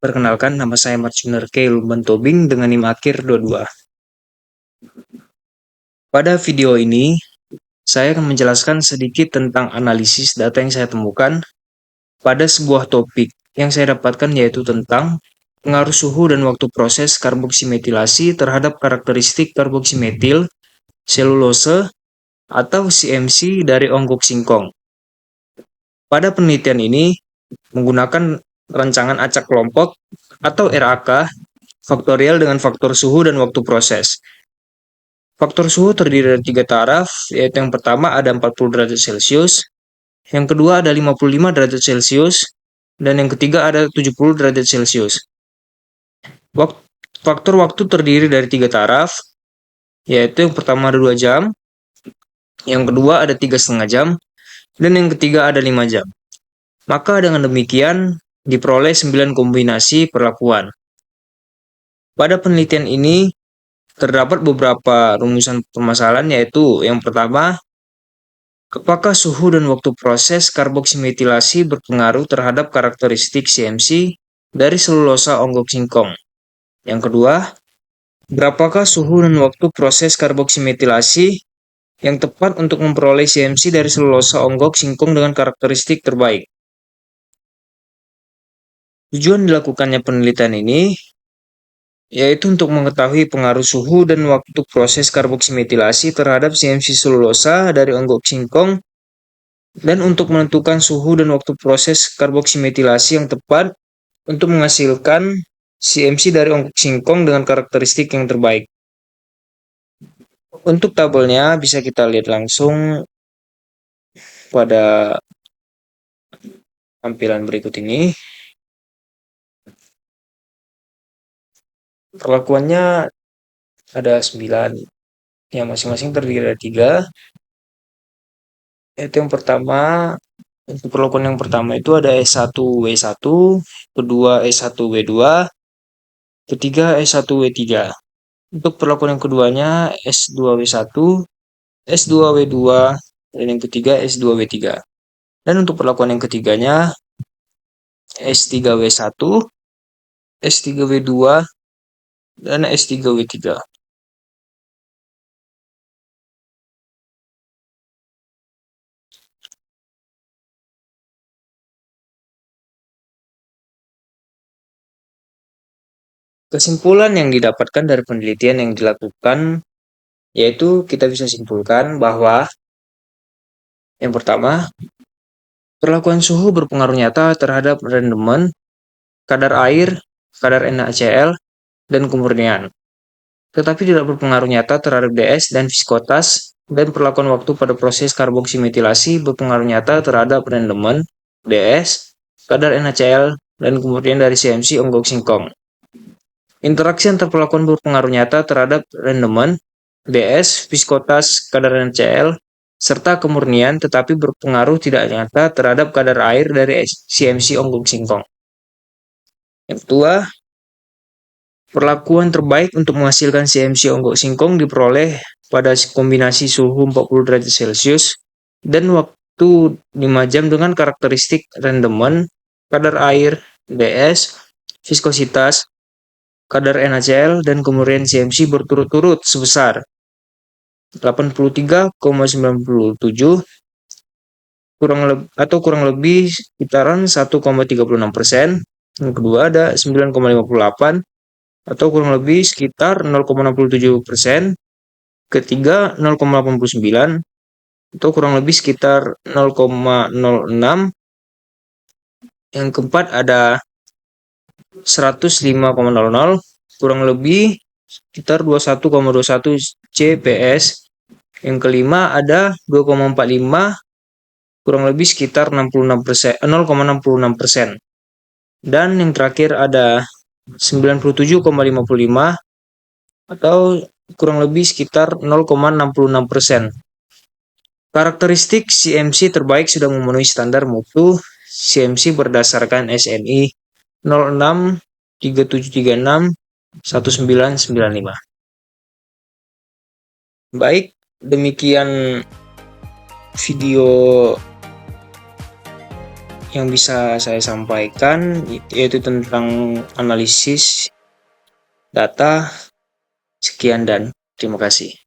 Perkenalkan, nama saya Marjuner K. Lumbantobing dengan NIM akhir 22. Pada video ini, saya akan menjelaskan sedikit tentang analisis data yang saya temukan pada sebuah topik yang saya dapatkan, yaitu tentang pengaruh suhu dan waktu proses karboksimetilasi terhadap karakteristik karboksimetil selulose atau CMC dari onggok singkong. Pada penelitian ini, menggunakan rancangan acak kelompok atau RAK faktorial dengan faktor suhu dan waktu proses. Faktor suhu terdiri dari 3 taraf, yaitu yang pertama ada 40 derajat Celcius, yang kedua ada 55 derajat Celcius, dan yang ketiga ada 70 derajat Celcius. Faktor waktu terdiri dari 3 taraf, yaitu yang pertama ada 2 jam, yang kedua ada 3,5 jam, dan yang ketiga ada 5 jam. Maka dengan demikian diperoleh 9 kombinasi perlakuan. Pada penelitian ini terdapat beberapa rumusan permasalahan, yaitu yang pertama, apakah suhu dan waktu proses karboksimetilasi berpengaruh terhadap karakteristik CMC dari selulosa onggok singkong? Yang kedua, berapakah suhu dan waktu proses karboksimetilasi yang tepat untuk memperoleh CMC dari selulosa onggok singkong dengan karakteristik terbaik? Tujuan dilakukannya penelitian ini yaitu untuk mengetahui pengaruh suhu dan waktu proses karboksimetilasi terhadap CMC selulosa dari onggok singkong, dan untuk menentukan suhu dan waktu proses karboksimetilasi yang tepat untuk menghasilkan CMC dari onggok singkong dengan karakteristik yang terbaik. Untuk tabelnya bisa kita lihat langsung pada tampilan berikut ini. Perlakuannya ada 9, yang masing-masing terdiri dari 3. Itu yang pertama, untuk perlakuan yang pertama itu ada S1W1, kedua S1W2, ketiga S1W3. Untuk perlakuan yang keduanya S2W1, S2W2, dan yang ketiga S2W3. Dan untuk perlakuan yang ketiganya S3W1, S3W2, dan S3W3. Kesimpulan yang didapatkan dari penelitian yang dilakukan, yaitu kita bisa simpulkan bahwa yang pertama, perlakuan suhu berpengaruh nyata terhadap rendemen, kadar air, kadar NaCl, dan kemurnian, tetapi tidak berpengaruh nyata terhadap DS dan viskotas, dan perlakuan waktu pada proses karboksimetilasi berpengaruh nyata terhadap rendemen, DS, kadar NaCl, dan kemurnian dari CMC onggok singkong. Interaksi antar perlakuan berpengaruh nyata terhadap rendemen, DS, viskotas, kadar NaCl, serta kemurnian, tetapi berpengaruh tidak nyata terhadap kadar air dari CMC onggok singkong. Yang kedua, perlakuan terbaik untuk menghasilkan CMC onggok singkong diperoleh pada kombinasi suhu 40 derajat Celcius dan waktu 5 jam dengan karakteristik rendemen, kadar air, DS, viskositas, kadar NaCl, dan kemurnian CMC berturut-turut sebesar 83,97 kurang lebih sekitaran 1,36%. Yang kedua ada 9,58 atau kurang lebih sekitar 0,67%. Ketiga 0,89 atau kurang lebih sekitar 0,06. Yang keempat ada 105,00 kurang lebih sekitar 21,21 CPS. Yang kelima ada 2,45 kurang lebih sekitar 66%, 0,66%. Dan yang terakhir ada 97,55 atau kurang lebih sekitar 0,66%. Karakteristik CMC terbaik sudah memenuhi standar mutu CMC berdasarkan SNI 0637361995. Baik, demikian video yang bisa saya sampaikan yaitu tentang analisis data. Sekian dan terima kasih.